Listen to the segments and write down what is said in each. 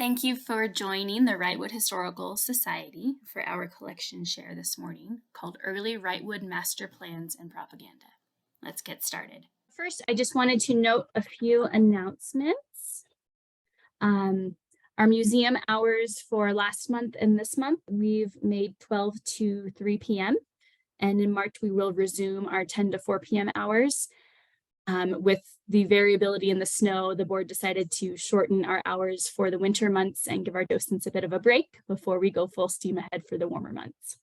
Thank you for joining the Wrightwood Historical Society for our collection share this morning called Early Wrightwood Master Plans and Propaganda. Let's get started. First, I just wanted to note a few announcements. Our museum hours for last month and this month, we've made 12 to 3 p.m. And in March, we will resume our 10 to 4 p.m. hours. With the variability in the snow, the board decided to shorten our hours for the winter months and give our docents a bit of a break before we go full steam ahead for the warmer months.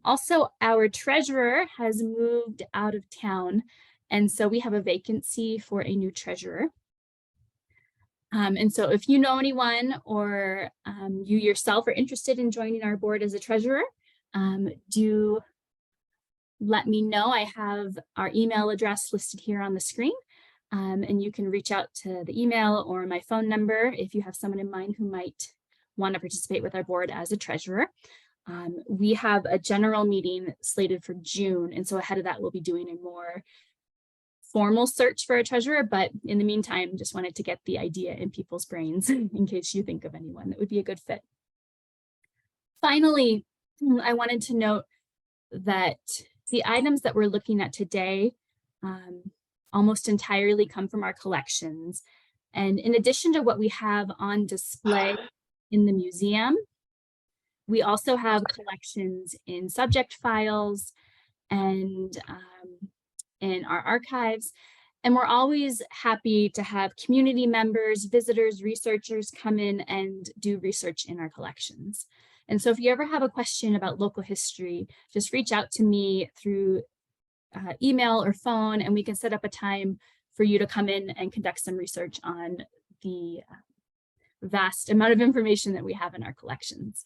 Also, our treasurer has moved out of town, and so we have a vacancy for a new treasurer. And so if you know anyone or you yourself are interested in joining our board as a treasurer, do let me know. I have our email address listed here on the screen, and you can reach out to the email or my phone number if you have someone in mind who might want to participate with our board as a treasurer. We have a general meeting slated for June, and so ahead of that, we'll be doing a more formal search for a treasurer, but in the meantime, just wanted to get the idea in people's brains in case you think of anyone that would be a good fit. Finally, I wanted to note that the items that we're looking at today almost entirely come from our collections. And in addition to what we have on display in the museum, we also have collections in subject files and in our archives. And we're always happy to have community members, visitors, researchers come in and do research in our collections. And so if you ever have a question about local history, just reach out to me through email or phone, and we can set up a time for you to come in and conduct some research on the vast amount of information that we have in our collections.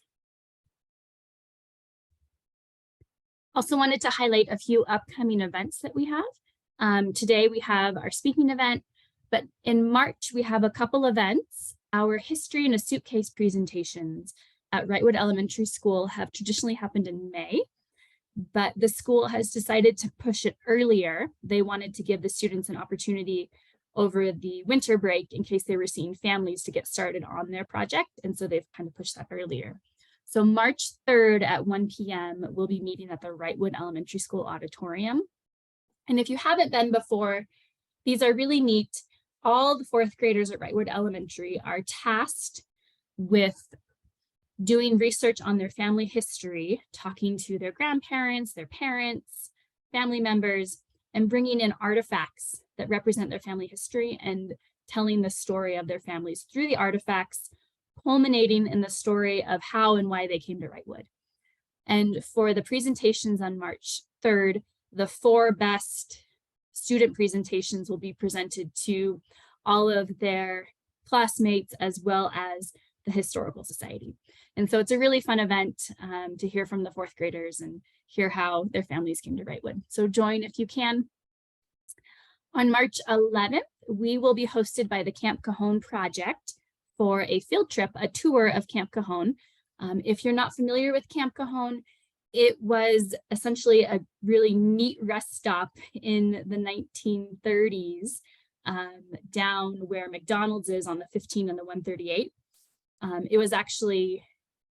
Also wanted to highlight a few upcoming events that we have. Today we have our speaking event, but in March we have a couple events. Our History in a Suitcase presentations at Wrightwood Elementary School have traditionally happened in May, but the school has decided to push it earlier. They wanted to give the students an opportunity over the winter break in case they were seeing families to get started on their project, and so they've kind of pushed that earlier. So March 3rd at 1 p.m. we'll be meeting at the Wrightwood Elementary School auditorium. And if you haven't been before, these are really neat. All the fourth graders at Wrightwood Elementary are tasked with doing research on their family history, talking to their grandparents, their parents, family members, and bringing in artifacts that represent their family history and telling the story of their families through the artifacts, culminating in the story of how and why they came to Wrightwood. And for the presentations on March 3rd, the 4 best student presentations will be presented to all of their classmates as well as the Historical Society. And so it's a really fun event to hear from the 4th graders and hear how their families came to Wrightwood. So join if you can. On March 11th, we will be hosted by the Camp Cajon Project for a field trip, a tour of Camp Cajon. If you're not familiar with Camp Cajon, it was essentially a really neat rest stop in the 1930s down where McDonald's is on the 15 and the 138. It was actually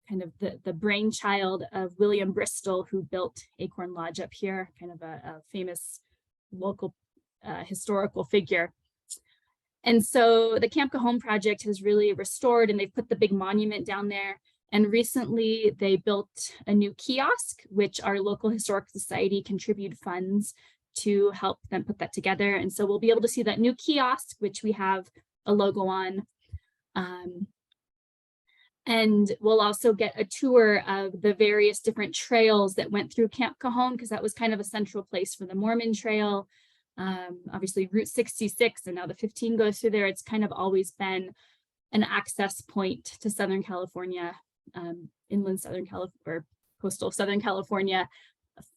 kind of the brainchild of William Bristol, who built Acorn Lodge up here, kind of a famous local historical figure. And so the Camp Cajon project has really restored, and they've put the big monument down there. And recently they built a new kiosk, which our local historical society contributed funds to help them put that together. And so we'll be able to see that new kiosk, which we have a logo on. And we'll also get a tour of the various different trails that went through Camp Cajon, because that was kind of a central place for the Mormon Trail. Obviously Route 66, and now the 15 goes through there. It's kind of always been an access point to Southern California, inland Southern California, or coastal Southern California,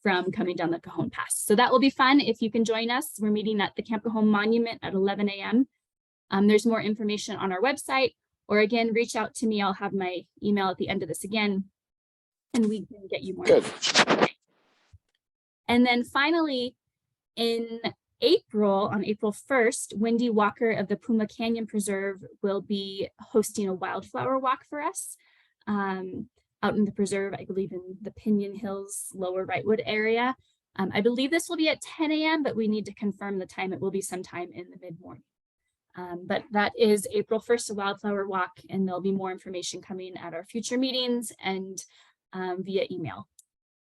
from coming down the Cajon Pass. So that will be fun if you can join us. We're meeting at the Camp Cajon Monument at 11 a.m. There's more information on our website, or again, reach out to me. I'll have my email at the end of this again, and we can get you more. Good. And then finally, in April, on April 1st, Wendy Walker of the Puma Canyon Preserve will be hosting a wildflower walk for us out in the preserve, I believe in the Pinion Hills, Lower Wrightwood area. I believe this will be at 10 a.m., but we need to confirm the time. It will be sometime in the mid-morning. But that is April 1st, a wildflower walk, and there'll be more information coming at our future meetings and via email.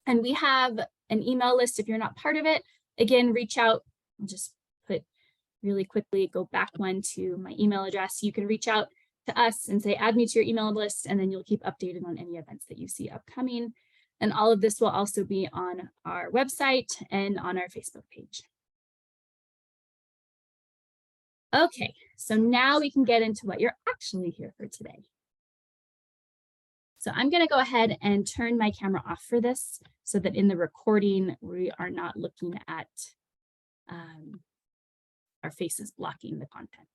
And we have an email list if you're not part of it. Again, reach out. I'll just put really quickly, go back one to my email address. You can reach out to us and say, add me to your email list, and then you'll keep updated on any events that you see upcoming. And all of this will also be on our website and on our Facebook page. Okay, so now we can get into what you're actually here for today. So I'm going to go ahead and turn my camera off for this so that in the recording, we are not looking at our faces blocking the content.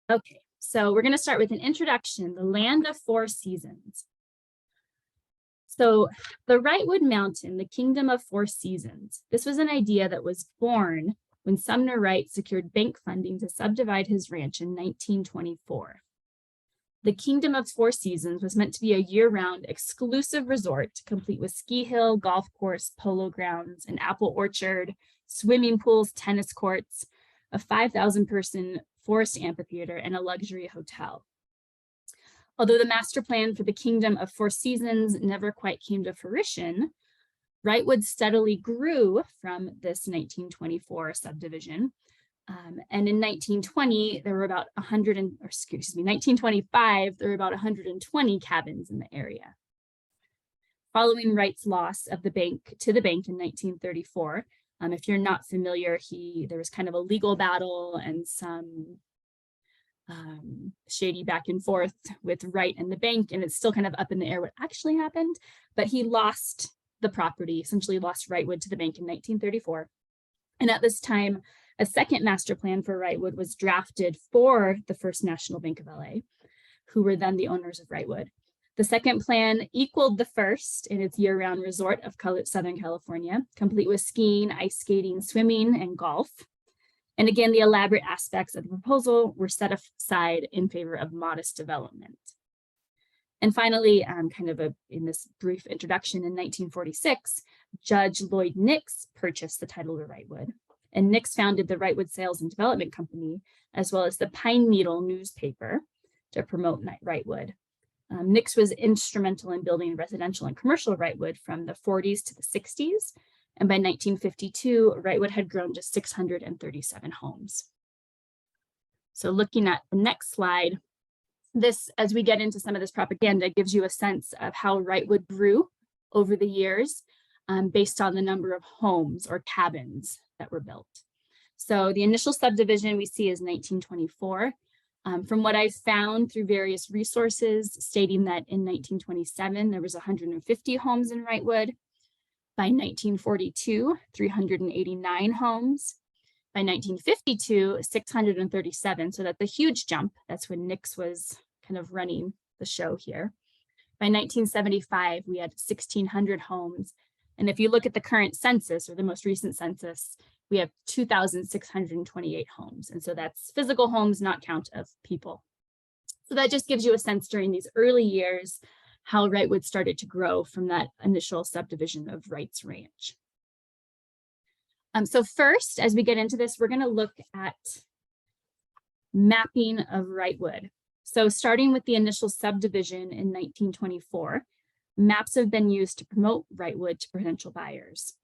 Okay, so we're going to start with an introduction, the land of four seasons. So the Wrightwood Mountain, the kingdom of four seasons, this was an idea that was born when Sumner Wright secured bank funding to subdivide his ranch in 1924. The Kingdom of Four Seasons was meant to be a year-round exclusive resort, complete with ski hill, golf course, polo grounds, an apple orchard, swimming pools, tennis courts, a 5,000-person forest amphitheater, and a luxury hotel. Although the master plan for the Kingdom of Four Seasons never quite came to fruition, Wrightwood steadily grew from this 1924 subdivision. And in 1920, there were about 1925, there were about 120 cabins in the area. Following Wright's loss of the bank to the bank in 1934, if you're not familiar, there was kind of a legal battle and some shady back and forth with Wright and the bank, and it's still kind of up in the air what actually happened, but he lost the property, essentially lost Wrightwood to the bank in 1934. And at this time, a second master plan for Wrightwood was drafted for the First National Bank of LA, who were then the owners of Wrightwood. The second plan equaled the first in its year-round resort of Southern California, complete with skiing, ice skating, swimming, and golf. And again, the elaborate aspects of the proposal were set aside in favor of modest development. And finally, in this brief introduction, in 1946, Judge Lloyd Nix purchased the title of Wrightwood. And Nix founded the Wrightwood Sales and Development Company, as well as the Pine Needle newspaper to promote Wrightwood. Nix was instrumental in building residential and commercial Wrightwood from the 40s to the 60s. And by 1952, Wrightwood had grown to 637 homes. So looking at the next slide, this, as we get into some of this propaganda, gives you a sense of how Wrightwood grew over the years based on the number of homes or cabins that were built. So the initial subdivision we see is 1924. From what I've found through various resources stating that in 1927, there was 150 homes in Wrightwood. By 1942, 389 homes. By 1952, 637. So that's a huge jump. That's when Nix was kind of running the show here. By 1975, we had 1,600 homes. And if you look at the current census or the most recent census, we have 2,628 homes. And so that's physical homes, not count of people. So that just gives you a sense during these early years how Wrightwood started to grow from that initial subdivision of Wright's Ranch. So first, as we get into this, we're going to look at mapping of Wrightwood. So starting with the initial subdivision in 1924, maps have been used to promote Wrightwood to potential buyers.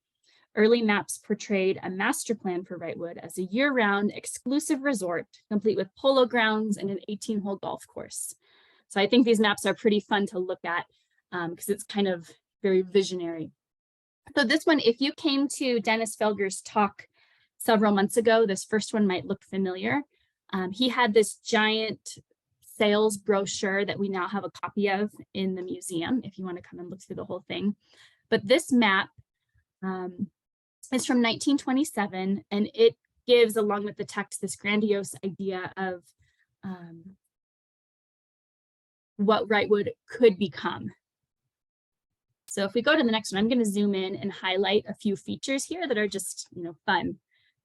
Early maps portrayed a master plan for Wrightwood as a year-round exclusive resort, complete with polo grounds and an 18-hole golf course. So I think these maps are pretty fun to look at because it's kind of very visionary. So this one, if you came to Dennis Felger's talk several months ago, this first one might look familiar. He had this giant sales brochure that we now have a copy of in the museum, if you want to come and look through the whole thing. But this map is from 1927, and it gives, along with the text, this grandiose idea of what Wrightwood could become. So if we go to the next one, I'm going to zoom in and highlight a few features here that are just, fun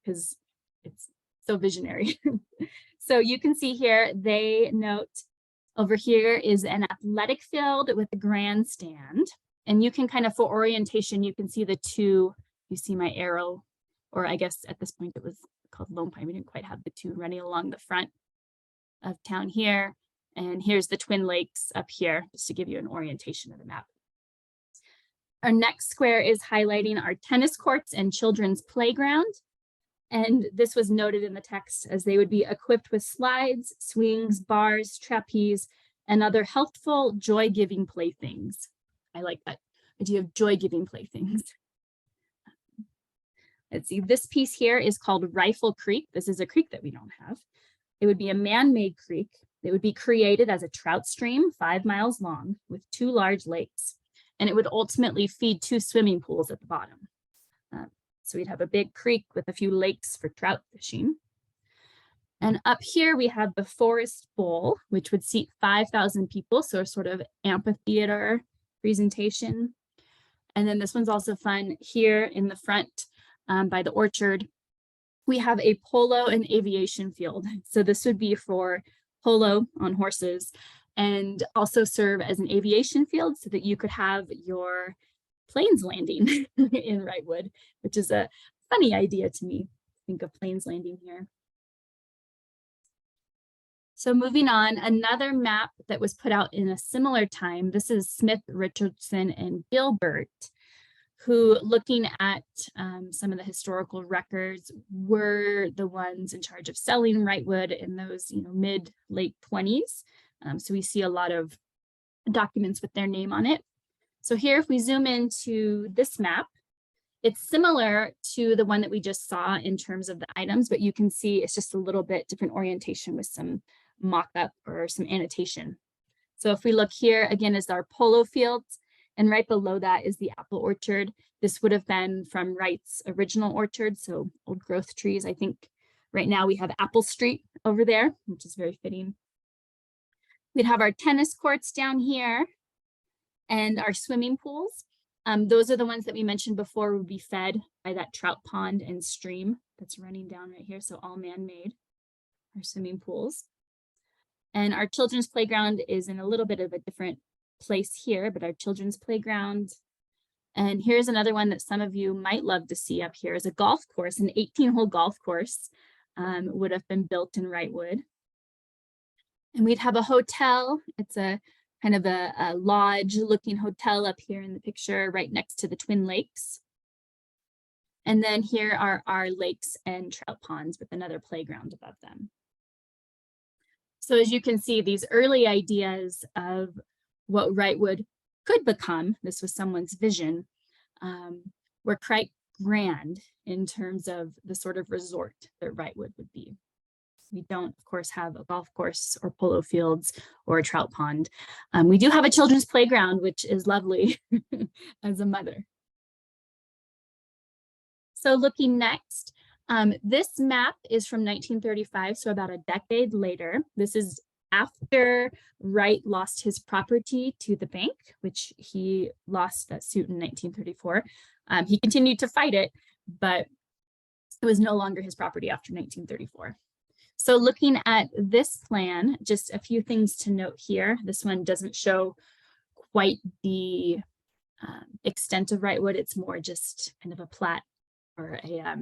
because it's so visionary. So you can see here, they note over here is an athletic field with a grandstand. And you can kind of, for orientation, you can see the two, you see my arrow, or I guess at this point it was called Lone Pine. We didn't quite have the two running along the front of town here. And here's the Twin Lakes up here, just to give you an orientation of the map. Our next square is highlighting our tennis courts and children's playground. And this was noted in the text as they would be equipped with slides, swings, bars, trapeze, and other healthful, joy-giving playthings. I like that idea of joy-giving playthings. Let's see, this piece here is called Rifle Creek. This is a creek that we don't have. It would be a man-made creek. It would be created as a trout stream 5 miles long with 2 large lakes. And it would ultimately feed 2 swimming pools at the bottom. So we'd have a big creek with a few lakes for trout fishing. And up here we have the Forest Bowl, which would seat 5,000 people. So a sort of amphitheater presentation. And then this one's also fun here in the front by the orchard. We have a polo and aviation field. So this would be for polo on horses and also serve as an aviation field so that you could have your planes landing in Wrightwood, which is a funny idea to me. Think of planes landing here. So moving on, another map that was put out in a similar time. This is Smith, Richardson, and Gilbert, who, looking at some of the historical records, were the ones in charge of selling Wrightwood in those, mid late 20s. So we see a lot of documents with their name on it. So here, if we zoom into this map, it's similar to the one that we just saw in terms of the items, but you can see it's just a little bit different orientation with some mock-up or some annotation. So if we look here, again, is our polo fields, and right below that is the apple orchard. This would have been from Wright's original orchard, so old growth trees. I think right now we have Apple Street over there, which is very fitting. We'd have our tennis courts down here and our swimming pools. Those are the ones that we mentioned before would be fed by that trout pond and stream that's running down right here. So all man-made, our swimming pools. And our children's playground is in a little bit of a different place here, but our children's playground. And here's another one that some of you might love to see up here is a golf course, an 18-hole golf course would have been built in Wrightwood. And we'd have a hotel. It's a kind of a lodge-looking hotel up here in the picture, right next to the Twin Lakes. And then here are our lakes and trout ponds with another playground above them. So as you can see, these early ideas of what Wrightwood could become, this was someone's vision, were quite grand in terms of the sort of resort that Wrightwood would be. We don't, of course, have a golf course or polo fields or a trout pond. We do have a children's playground, which is lovely as a mother. So looking next, this map is from 1935, so about a decade later. This is after Wright lost his property to the bank, which he lost that suit in 1934. He continued to fight it, but it was no longer his property after 1934. So looking at this plan, just a few things to note here. This one doesn't show quite the extent of Wrightwood. It's more just kind of a plat or a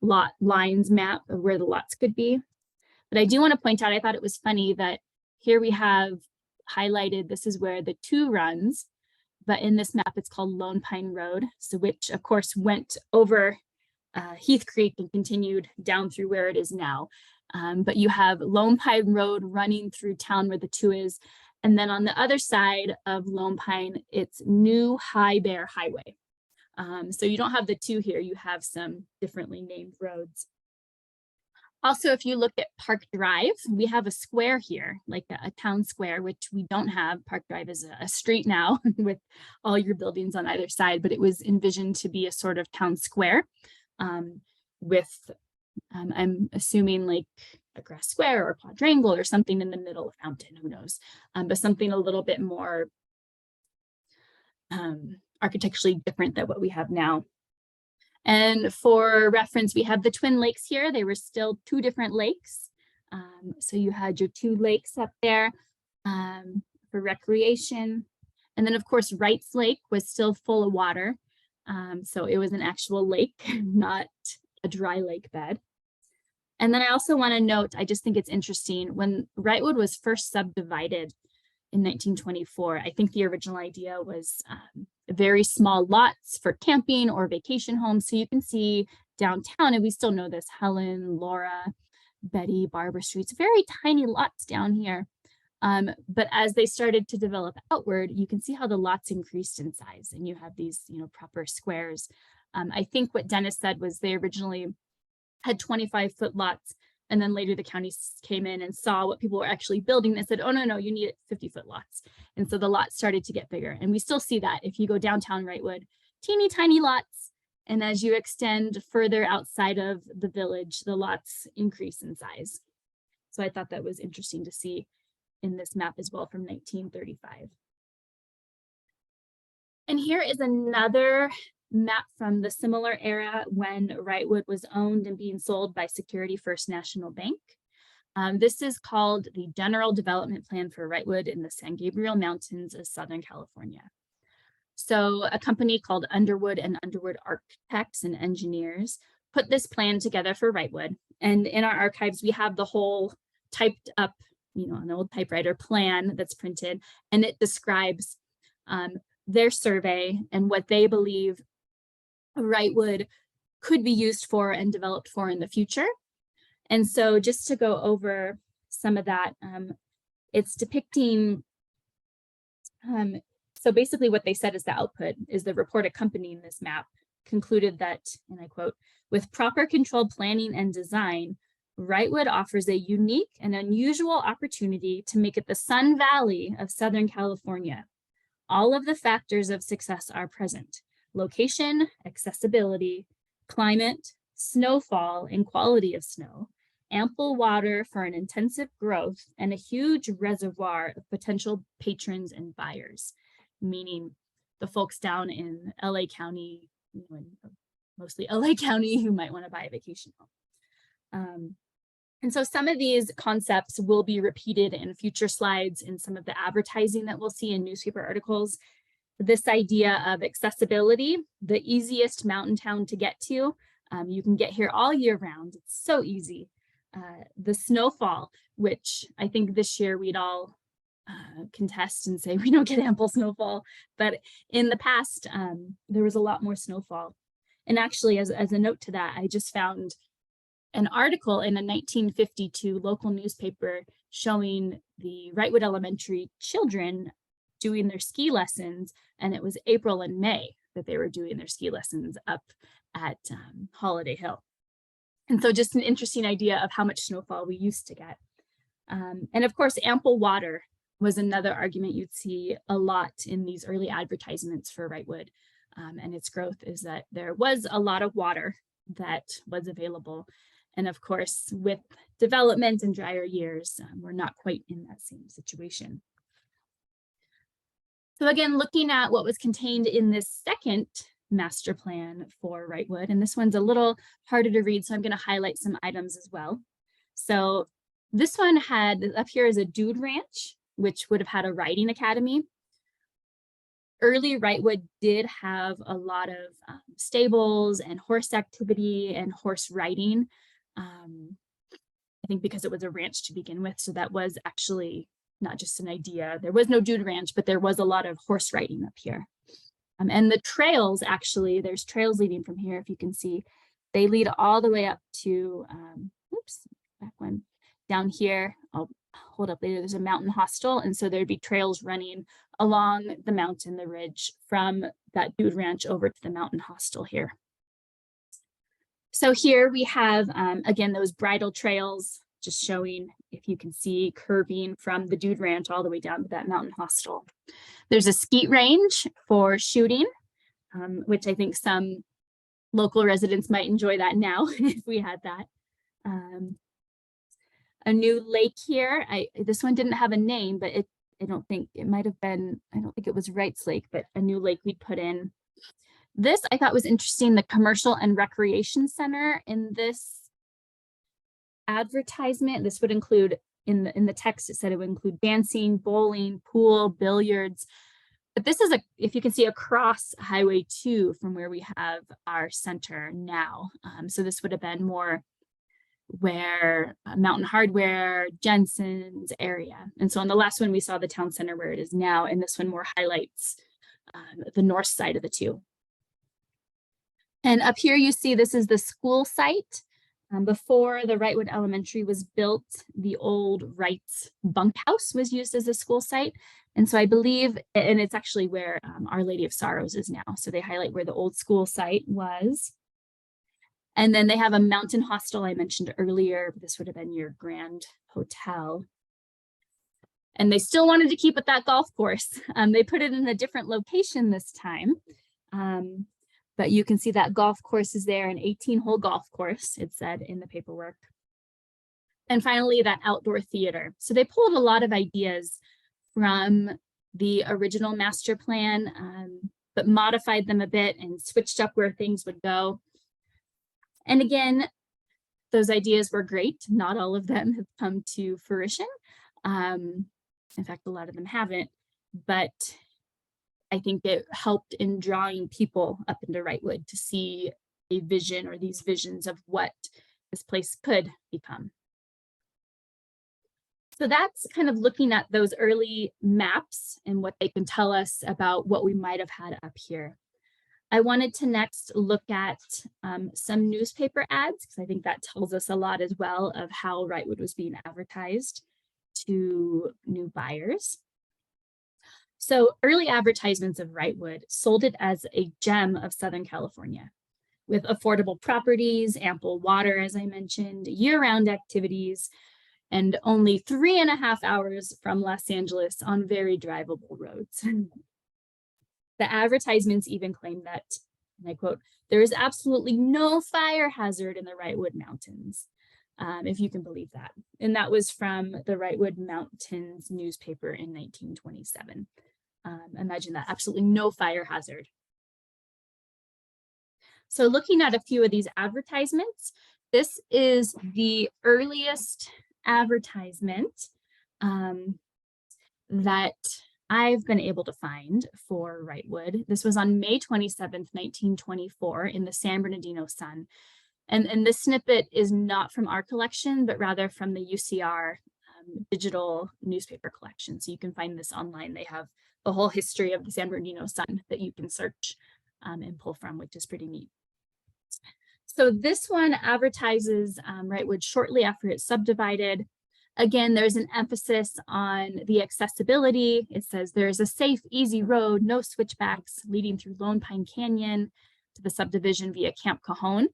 lot lines map of where the lots could be. But I do want to point out, I thought it was funny that here we have highlighted, this is where the 2 runs, but in this map it's called Lone Pine Road, so which of course went over Heath Creek and continued down through where it is now. But you have Lone Pine Road running through town where the 2 is. And then on the other side of Lone Pine, it's New High Bear Highway. So you don't have the 2 here, you have some differently named roads. Also, if you look at Park Drive, we have a square here, like a town square, which we don't have. Park Drive is a street now with all your buildings on either side, but it was envisioned to be a sort of town square with, I'm assuming like a grass square or a quadrangle or something in the middle, a fountain, who knows, but something a little bit more architecturally different than what we have now. And for reference, we have the Twin Lakes here. They were still two different lakes. So you had your two lakes up there for recreation. And then of course, Wright's Lake was still full of water. So it was an actual lake, not a dry lake bed. And then I also want to note, I just think it's interesting, when Wrightwood was first subdivided in 1924, I think the original idea was very small lots for camping or vacation homes. So you can see downtown, and we still know this, Helen, Laura, Betty, Barbara Streets, very tiny lots down here. But as they started to develop outward, you can see how the lots increased in size, and you have these, proper squares. I think what Dennis said was they originally had 25-foot lots, and then later the county came in and saw what people were actually building and said, oh, no, you need 50-foot lots. And so the lots started to get bigger. And we still see that if you go downtown Wrightwood, teeny tiny lots. And as you extend further outside of the village, the lots increase in size. So I thought that was interesting to see in this map as well from 1935. And here is another map from the similar era when Wrightwood was owned and being sold by Security First National Bank. This is called the General Development Plan for Wrightwood in the San Gabriel Mountains of Southern California. So a company called Underwood and Underwood Architects and Engineers put this plan together for Wrightwood. And in our archives, we have the whole typed up, an old typewriter plan that's printed, and it describes their survey and what they believe Wrightwood could be used for and developed for in the future. And so just to go over some of that, it's depicting, so basically what they said is the output is the report accompanying this map concluded that, and I quote, with proper controlled planning and design, Wrightwood offers a unique and unusual opportunity to make it the Sun Valley of Southern California. All of the factors of success are present: location, accessibility, climate, snowfall and quality of snow, ample water for an intensive growth, and a huge reservoir of potential patrons and buyers, meaning the folks down in LA County, mostly LA County, who might want to buy a vacation home. And so some of these concepts will be repeated in future slides in some of the advertising that we'll see in newspaper articles. This idea of accessibility, the easiest mountain town to get to. You can get here all year round. It's so easy. The snowfall, which I think this year we'd all contest and say we don't get ample snowfall, but in the past, there was a lot more snowfall. And actually, as a note to that, I just found an article in a 1952 local newspaper showing the Wrightwood Elementary children doing their ski lessons, and it was April and May that they were doing their ski lessons up at Holiday Hill. And so just an interesting idea of how much snowfall we used to get. And of course, ample water was another argument you'd see a lot in these early advertisements for Wrightwood and its growth, is that there was a lot of water that was available. And of course, with development and drier years, we're not quite in that same situation. So again, looking at what was contained in this second master plan for Wrightwood, and this one's a little harder to read, so I'm going to highlight some items as well. So this one had, up here is a dude ranch, which would have had a riding academy. Early Wrightwood did have a lot of stables and horse activity and horse riding. I think because it was a ranch to begin with, so that was actually not just an idea. There was no dude ranch, but there was a lot of horse riding up here. And the trails, actually, there's trails leading from here, if you can see, they lead all the way up to, back one, down here, I'll hold up later, there's a mountain hostel. And so there'd be trails running along the mountain, the ridge, from that dude ranch over to the mountain hostel here. So here we have, again, those bridle trails, just showing, if you can see, curving from the dude ranch all the way down to that mountain hostel. There's a skeet range for shooting, which I think some local residents might enjoy that now if we had that. A new lake here. This one didn't have a name, but I don't think it might have been, I don't think it was Wright's Lake, but a new lake we put in. This I thought was interesting, the Commercial and Recreation Center in this advertisement. This would include, in the text, it said it would include dancing, bowling, pool, billiards. But this is, if you can see, across Highway 2 from where we have our center now. So this would have been more where Mountain Hardware, Jensen's area. And so on the last one, we saw the town center where it is now, and this one more highlights the north side of the two. And up here you see this is the school site. Before the Wrightwood Elementary was built, the old Wright's bunkhouse was used as a school site. And so I believe, and it's actually where Our Lady of Sorrows is now. So they highlight where the old school site was. And then they have a mountain hostel I mentioned earlier. This would have been your Grand Hotel. And they still wanted to keep it that golf course. They put it in a different location this time. But you can see that golf course is there, an 18-hole golf course, it said in the paperwork. And finally, that outdoor theater. So they pulled a lot of ideas from the original master plan, but modified them a bit and switched up where things would go. And again, those ideas were great. Not all of them have come to fruition. In fact, a lot of them haven't, but I think it helped in drawing people up into Wrightwood to see a vision or these visions of what this place could become. So that's kind of looking at those early maps and what they can tell us about what we might have had up here. I wanted to next look at some newspaper ads, because I think that tells us a lot as well of how Wrightwood was being advertised to new buyers. So early advertisements of Wrightwood sold it as a gem of Southern California, with affordable properties, ample water, as I mentioned, year-round activities, and only 3.5 hours from Los Angeles on very drivable roads. The advertisements even claim that, and I quote, "There is absolutely no fire hazard in the Wrightwood Mountains," if you can believe that. And that was from the Wrightwood Mountains newspaper in 1927. Imagine that, absolutely no fire hazard. So looking at a few of these advertisements, this is the earliest advertisement that I've been able to find for Wrightwood. This was on May 27th, 1924 in the San Bernardino Sun. And this snippet is not from our collection, but rather from the UCR digital newspaper collection. So you can find this online. They have the whole history of the San Bernardino Sun that you can search and pull from, which is pretty neat. So this one advertises Wrightwood shortly after it's subdivided. Again, there's an emphasis on the accessibility. It says there's a safe, easy road, no switchbacks leading through Lone Pine Canyon to the subdivision via Camp Cajon.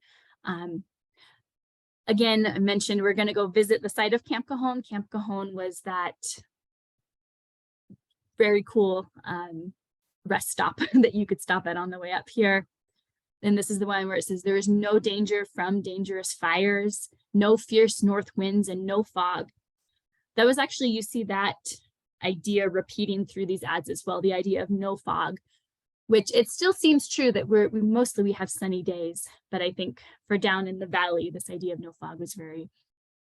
Again, I mentioned we're going to go visit the site of Camp Cajon. Camp Cajon was that very cool rest stop that you could stop at on the way up here. And this is the one where it says there is no danger from dangerous fires, no fierce north winds, and no fog. That was actually, you see that idea repeating through these ads as well, the idea of no fog, which it still seems true that we have sunny days, but I think for down in the valley, this idea of no fog was very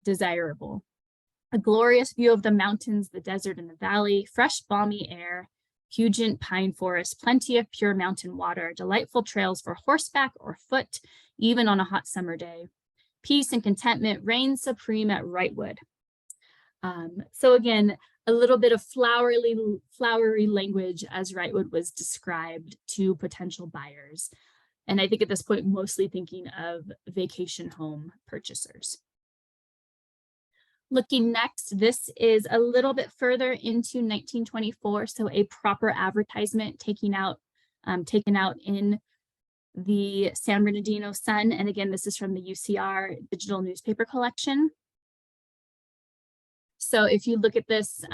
desirable. A glorious view of the mountains, the desert, and the valley, fresh, balmy air, pungent pine forest, plenty of pure mountain water, delightful trails for horseback or foot, even on a hot summer day. Peace and contentment reign supreme at Wrightwood. So again, a little bit of flowery language as Wrightwood was described to potential buyers. And I think at this point, mostly thinking of vacation home purchasers. Looking next, this is a little bit further into 1924, so a proper advertisement taken out in the San Bernardino Sun. And again, this is from the UCR digital newspaper collection. So if you look at this,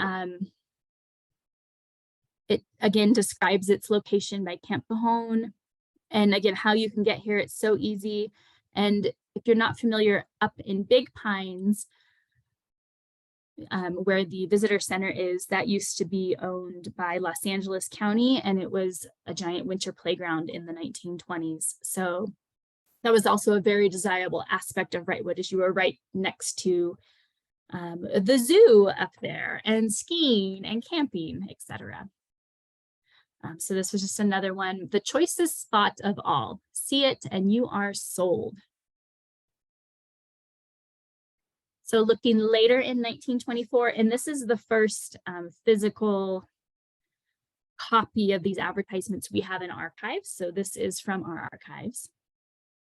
it again describes its location by Camp Cajon. And again, how you can get here, it's so easy. And if you're not familiar, up in Big Pines, where the visitor center is, that used to be owned by Los Angeles County, and it was a giant winter playground in the 1920s. So that was also a very desirable aspect of Wrightwood, as you were right next to the zoo up there, and skiing and camping, etc. So this was just another one. The choicest spot of all. See it and you are sold. So looking later in 1924, and this is the first physical copy of these advertisements we have in archives. So this is from our archives.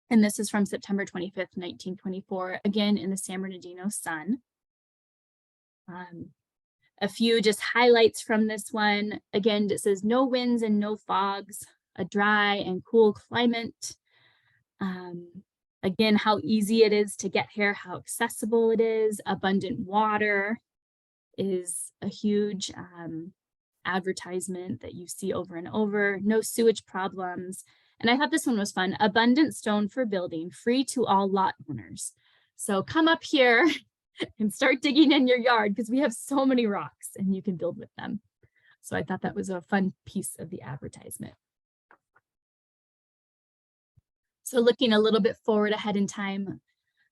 And this is from September 25th, 1924, again in the San Bernardino Sun. A few just highlights from this one. Again, it says no winds and no fogs, a dry and cool climate. Again, how easy it is to get here, how accessible it is. Abundant water is a huge advertisement that you see over and over. No sewage problems. And I thought this one was fun. Abundant stone for building, free to all lot owners. So come up here and start digging in your yard, because we have so many rocks and you can build with them. So I thought that was a fun piece of the advertisement. So looking a little bit forward ahead in time,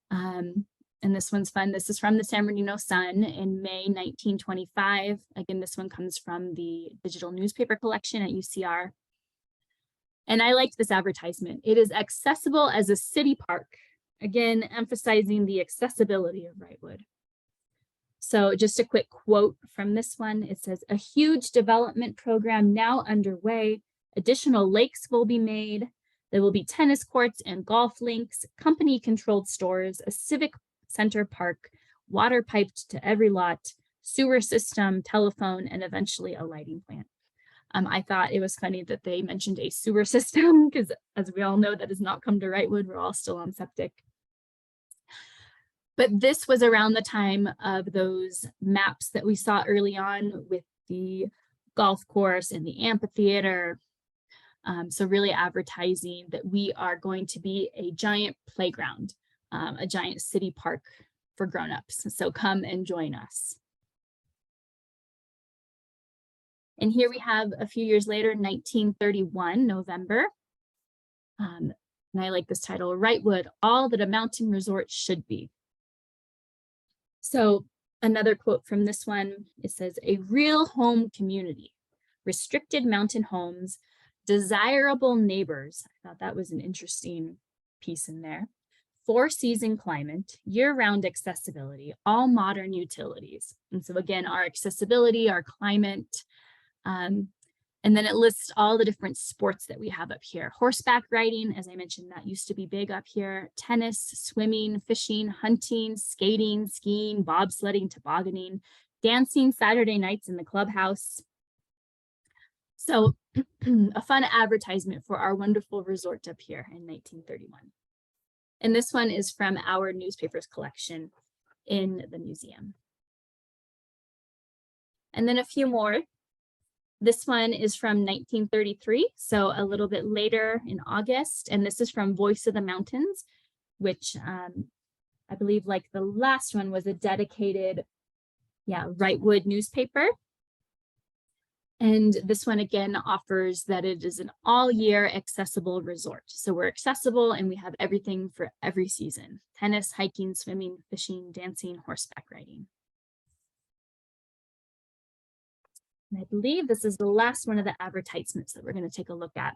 and this one's fun. This is from the San Bernardino Sun in May 1925. Again, this one comes from the digital newspaper collection at UCR. And I liked this advertisement. It is accessible as a city park. Again, emphasizing the accessibility of Wrightwood. So just a quick quote from this one. It says, a huge development program now underway. Additional lakes will be made. There will be tennis courts and golf links, company-controlled stores, a civic center park, water piped to every lot, sewer system, telephone, and eventually a lighting plant. I thought it was funny that they mentioned a sewer system, because as we all know, that has not come to Wrightwood. We're all still on septic. But this was around the time of those maps that we saw early on with the golf course and the amphitheater. So really advertising that we are going to be a giant playground, a giant city park for grown-ups. So come and join us. And here we have a few years later, 1931, November. And I like this title, Wrightwood, all that a mountain resort should be. So another quote from this one, it says, a real home community, restricted mountain homes, desirable neighbors. I thought that was an interesting piece in there. 4-season climate, year-round accessibility, all modern utilities. And so again, our accessibility, our climate, and then it lists all the different sports that we have up here. Horseback riding, as I mentioned, that used to be big up here. Tennis, swimming, fishing, hunting, skating, skiing, bobsledding, tobogganing, dancing Saturday nights in the clubhouse. So a fun advertisement for our wonderful resort up here in 1931. And this one is from our newspapers collection in the museum. And then a few more. This one is from 1933, so a little bit later in August, and this is from Voice of the Mountains, which I believe, like the last one, was a dedicated, Wrightwood newspaper. And this one again offers that it is an all-year accessible resort. So we're accessible and we have everything for every season: tennis, hiking, swimming, fishing, dancing, horseback riding. And I believe this is the last one of the advertisements that we're going to take a look at.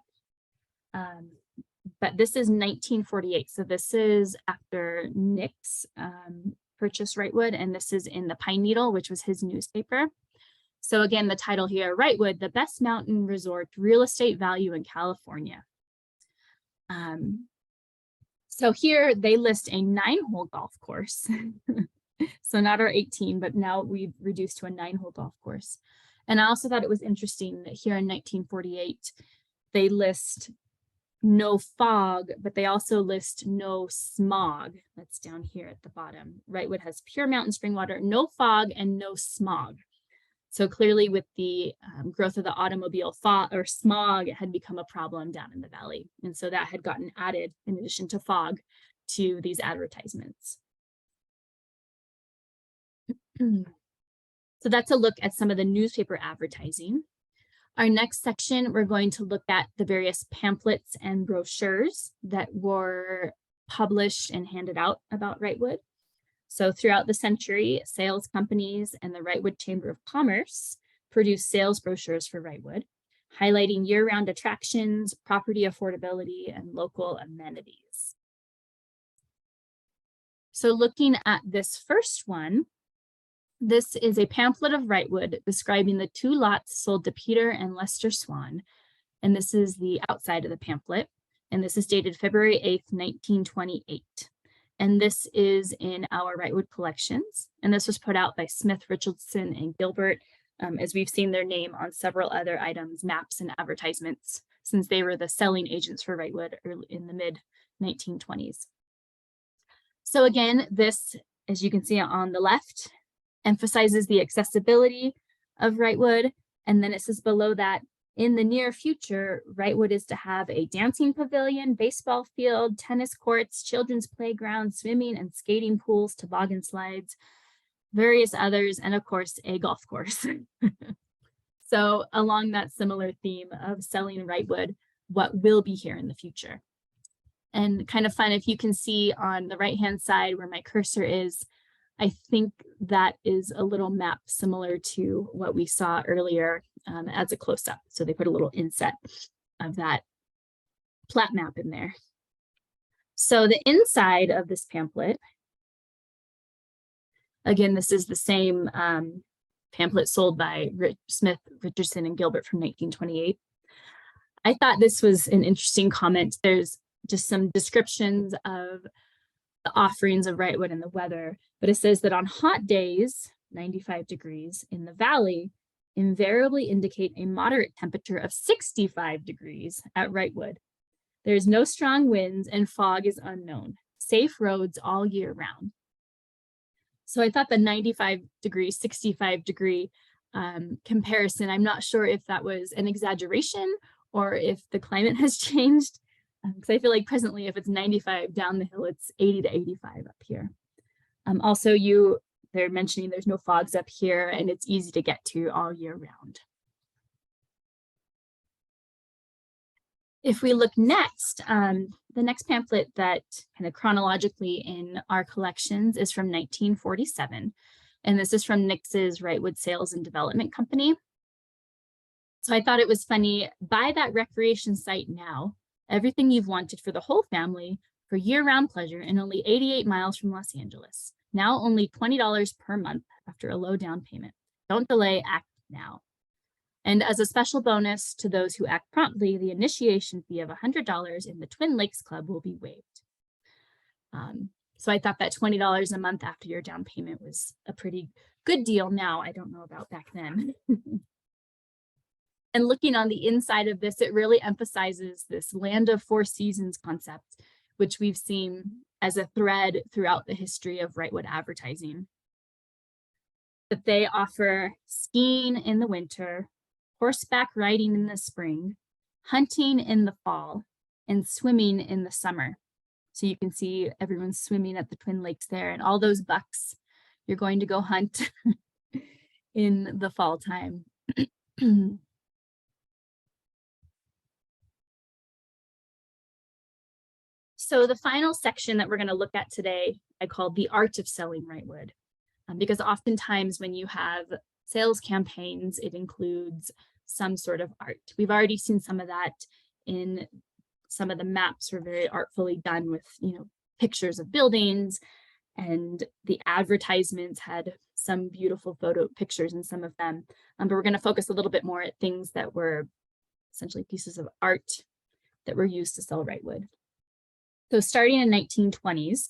But this is 1948. So this is after Nick's purchased Wrightwood, and this is in the Pine Needle, which was his newspaper. So again, the title here, Wrightwood, the best mountain resort, real estate value in California. So here they list a 9-hole golf course. So not our 18, but now we've reduced to a 9-hole golf course. And I also thought it was interesting that here in 1948, they list no fog, but they also list no smog. That's down here at the bottom. Wrightwood has pure mountain spring water, no fog, and no smog. So clearly with the growth of the automobile smog, it had become a problem down in the valley. And so that had gotten added in addition to fog to these advertisements. So that's a look at some of the newspaper advertising. Our next section, we're going to look at the various pamphlets and brochures that were published and handed out about Wrightwood. So throughout the century, sales companies and the Wrightwood Chamber of Commerce produced sales brochures for Wrightwood, highlighting year-round attractions, property affordability, and local amenities. So looking at this first one, this is a pamphlet of Wrightwood describing the 2 lots sold to Peter and Lester Swan. And this is the outside of the pamphlet. And this is dated February 8th, 1928. And this is in our Wrightwood collections. And this was put out by Smith, Richardson, and Gilbert, as we've seen their name on several other items, maps, and advertisements, since they were the selling agents for Wrightwood in the mid-1920s. So again, this, as you can see on the left, emphasizes the accessibility of Wrightwood. And then it says below that, in the near future, Wrightwood is to have a dancing pavilion, baseball field, tennis courts, children's playground, swimming and skating pools, toboggan slides, various others, and of course, a golf course. So along that similar theme of selling Wrightwood, what will be here in the future. And kind of fun, if you can see on the right-hand side where my cursor is, I think that is a little map similar to what we saw earlier as a close-up. So they put a little inset of that plat map in there. So the inside of this pamphlet, again, this is the same pamphlet sold by Smith, Richardson, and Gilbert from 1928. I thought this was an interesting comment. There's just some descriptions of the offerings of Wrightwood and the weather, but it says that on hot days, 95 degrees in the valley, invariably indicate a moderate temperature of 65 degrees at Wrightwood. There is no strong winds and fog is unknown. Safe roads all year round. So I thought the 95 degree, 65 degree comparison, I'm not sure if that was an exaggeration or if the climate has changed. Because I feel like presently, if it's 95 down the hill, it's 80 to 85 up here. Also, they're mentioning there's no fogs up here and it's easy to get to all year round. If we look next, the next pamphlet that kind of chronologically in our collections is from 1947. And this is from Nix's Wrightwood Sales and Development Company. So I thought it was funny, buy that recreation site now. Everything you've wanted for the whole family for year-round pleasure and only 88 miles from Los Angeles. Now only $20 per month after a low down payment. Don't delay, act now. And as a special bonus to those who act promptly, the initiation fee of $100 in the Twin Lakes Club will be waived. So I thought that $20 a month after your down payment was a pretty good deal now. I don't know about back then. And looking on the inside of this, it really emphasizes this land of 4 seasons concept, which we've seen as a thread throughout the history of Wrightwood advertising. That they offer skiing in the winter, horseback riding in the spring, hunting in the fall, and swimming in the summer. So you can see everyone swimming at the Twin Lakes there, and all those bucks you're going to go hunt in the fall time. So the final section that we're going to look at today, I call the art of selling Wrightwood, because oftentimes when you have sales campaigns, it includes some sort of art. We've already seen some of that in some of the maps were very artfully done with, pictures of buildings, and the advertisements had some beautiful photo pictures in some of them. But we're going to focus a little bit more at things that were essentially pieces of art that were used to sell Wrightwood. So starting in 1920s,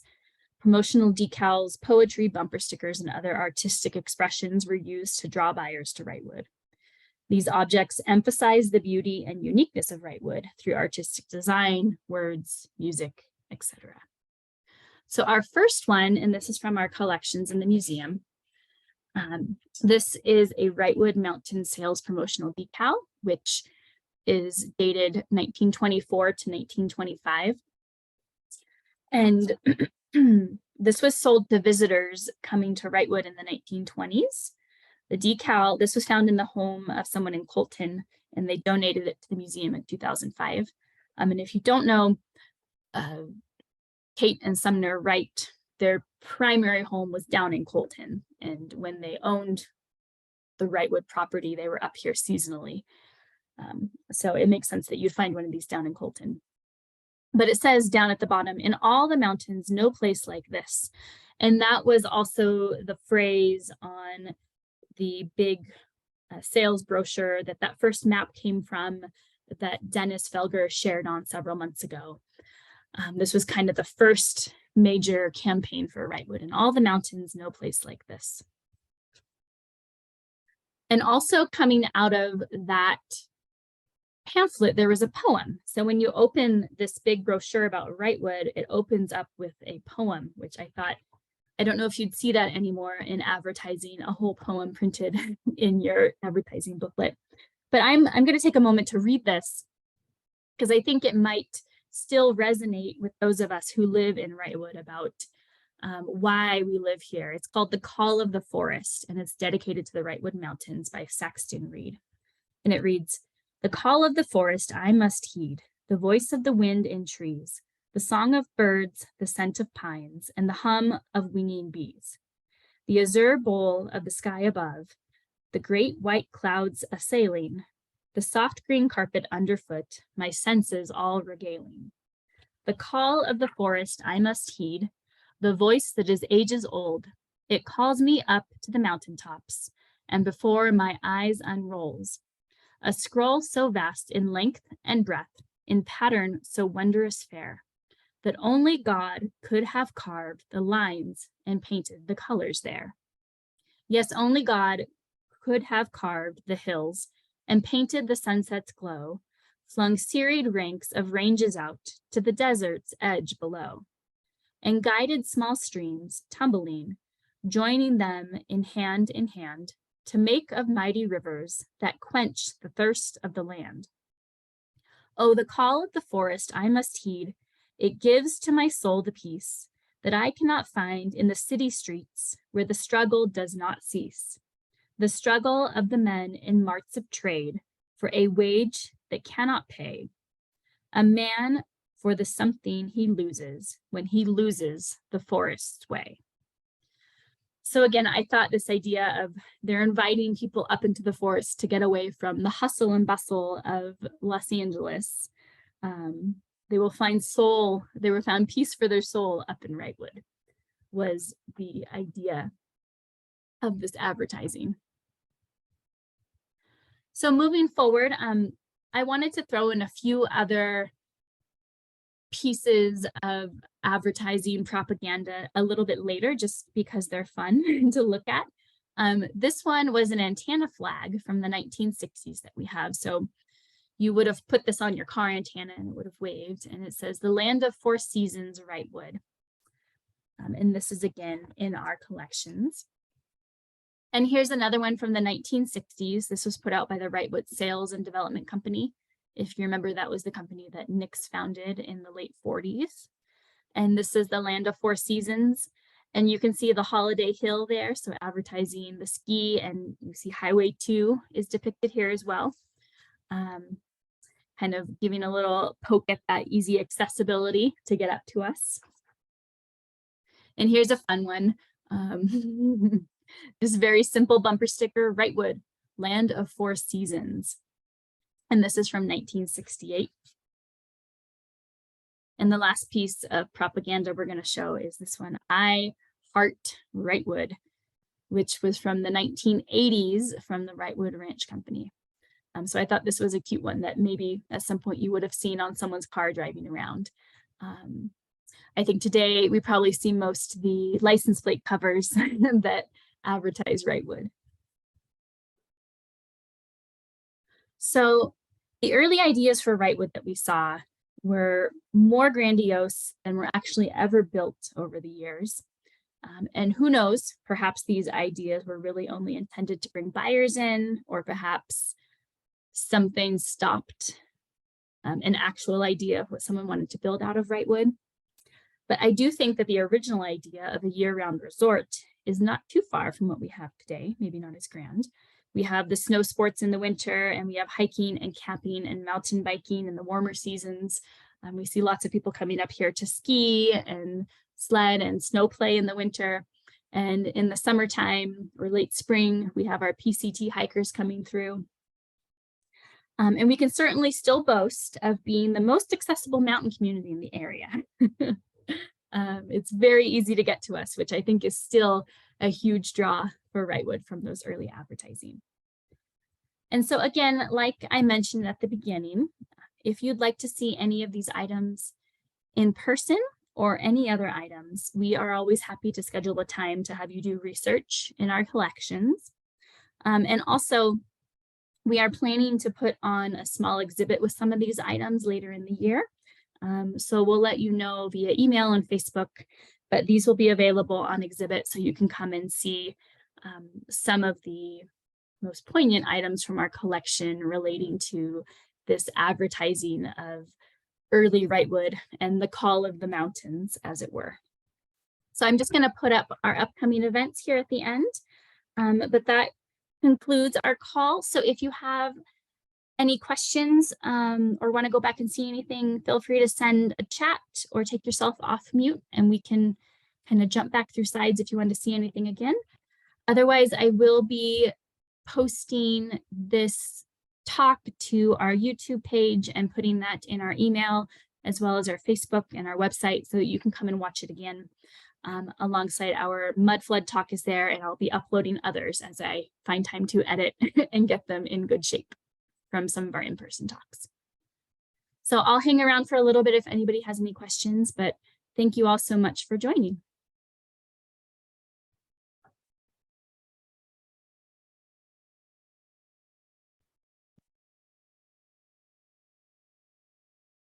promotional decals, poetry, bumper stickers, and other artistic expressions were used to draw buyers to Wrightwood. These objects emphasize the beauty and uniqueness of Wrightwood through artistic design, words, music, etc. So our first one, and this is from our collections in the museum, this is a Wrightwood Mountain Sales promotional decal, which is dated 1924 to 1925. And this was sold to visitors coming to Wrightwood in the 1920s. The decal, this was found in the home of someone in Colton, and they donated it to the museum in 2005. And if you don't know, Kate and Sumner Wright, their primary home was down in Colton. And when they owned the Wrightwood property, they were up here seasonally. So it makes sense that you'd find one of these down in Colton. But it says down at the bottom, in all the mountains, no place like this. And that was also the phrase on the big sales brochure that first map came from, that Dennis Felger shared on several months ago. This was kind of the first major campaign for Wrightwood. In all the mountains, no place like this. And also coming out of that pamphlet, there was a poem. So when you open this big brochure about Wrightwood, it opens up with a poem, which I thought, I don't know if you'd see that anymore in advertising, a whole poem printed in your advertising booklet. But I'm going to take a moment to read this because I think it might still resonate with those of us who live in Wrightwood about why we live here. It's called The Call of the Forest, and it's dedicated to the Wrightwood Mountains by Saxton Reed. And it reads, "The call of the forest I must heed, the voice of the wind in trees, the song of birds, the scent of pines, and the hum of winging bees. The azure bowl of the sky above, the great white clouds assailing, the soft green carpet underfoot, my senses all regaling. The call of the forest I must heed, the voice that is ages old. It calls me up to the mountaintops, and before my eyes unrolls. A scroll so vast in length and breadth, in pattern so wondrous fair, that only God could have carved the lines and painted the colors there. Yes, only God could have carved the hills and painted the sunset's glow, flung serried ranks of ranges out to the desert's edge below, and guided small streams tumbling, joining them in hand, to make of mighty rivers that quench the thirst of the land. Oh, the call of the forest I must heed. It gives to my soul the peace that I cannot find in the city streets where the struggle does not cease. The struggle of the men in marts of trade for a wage that cannot pay. A man for the something he loses when he loses the forest's way." So again, I thought this idea of they're inviting people up into the forest to get away from the hustle and bustle of Los Angeles. They will found peace for their soul up in Wrightwood, was the idea of this advertising. So moving forward, I wanted to throw in a few other pieces of advertising propaganda a little bit later, just because they're fun to look at. This one was an antenna flag from the 1960s that we have. So you would have put this on your car antenna and it would have waved, and it says, "The Land of Four Seasons, Wrightwood." And this is again in our collections. And here's another one from the 1960s. This was put out by the Wrightwood Sales and Development Company. If you remember, that was the company that Nix founded in the late 40s. And this is the Land of Four Seasons. And you can see the Holiday Hill there, so advertising the ski, and you see Highway 2 is depicted here as well. Kind of giving a little poke at that easy accessibility to get up to us. And here's a fun one. This very simple bumper sticker, Wrightwood, Land of Four Seasons. And this is from 1968. And the last piece of propaganda we're going to show is this one, I Heart Wrightwood, which was from the 1980s from the Wrightwood Ranch Company. So I thought this was a cute one that maybe at some point you would have seen on someone's car driving around. I think today we probably see most the license plate covers that advertise Wrightwood. So the early ideas for Wrightwood that we saw were more grandiose than were actually ever built over the years. And who knows, perhaps these ideas were really only intended to bring buyers in, or perhaps something stopped an actual idea of what someone wanted to build out of Wrightwood. But I do think that the original idea of a year-round resort is not too far from what we have today, maybe not as grand. We have the snow sports in the winter, and we have hiking and camping and mountain biking in the warmer seasons. We see lots of people coming up here to ski and sled and snow play in the winter. And in the summertime or late spring, we have our PCT hikers coming through. And we can certainly still boast of being the most accessible mountain community in the area. It's very easy to get to us, which I think is still a huge draw for Wrightwood from those early advertising. And so again, like I mentioned at the beginning, if you'd like to see any of these items in person or any other items, we are always happy to schedule a time to have you do research in our collections. And also, we are planning to put on a small exhibit with some of these items later in the year. So we'll let you know via email and Facebook, but these will be available on exhibit so you can come and see some of the most poignant items from our collection relating to this advertising of early Wrightwood and the call of the mountains, as it were. So I'm just going to put up our upcoming events here at the end, but that concludes our call. So if you have any questions or want to go back and see anything, feel free to send a chat or take yourself off mute, and we can kind of jump back through slides if you want to see anything again. Otherwise, I will be posting this talk to our YouTube page and putting that in our email, as well as our Facebook and our website, so that you can come and watch it again. Alongside our mud flood talk is there, and I'll be uploading others as I find time to edit and get them in good shape from some of our in-person talks. So I'll hang around for a little bit if anybody has any questions, but thank you all so much for joining.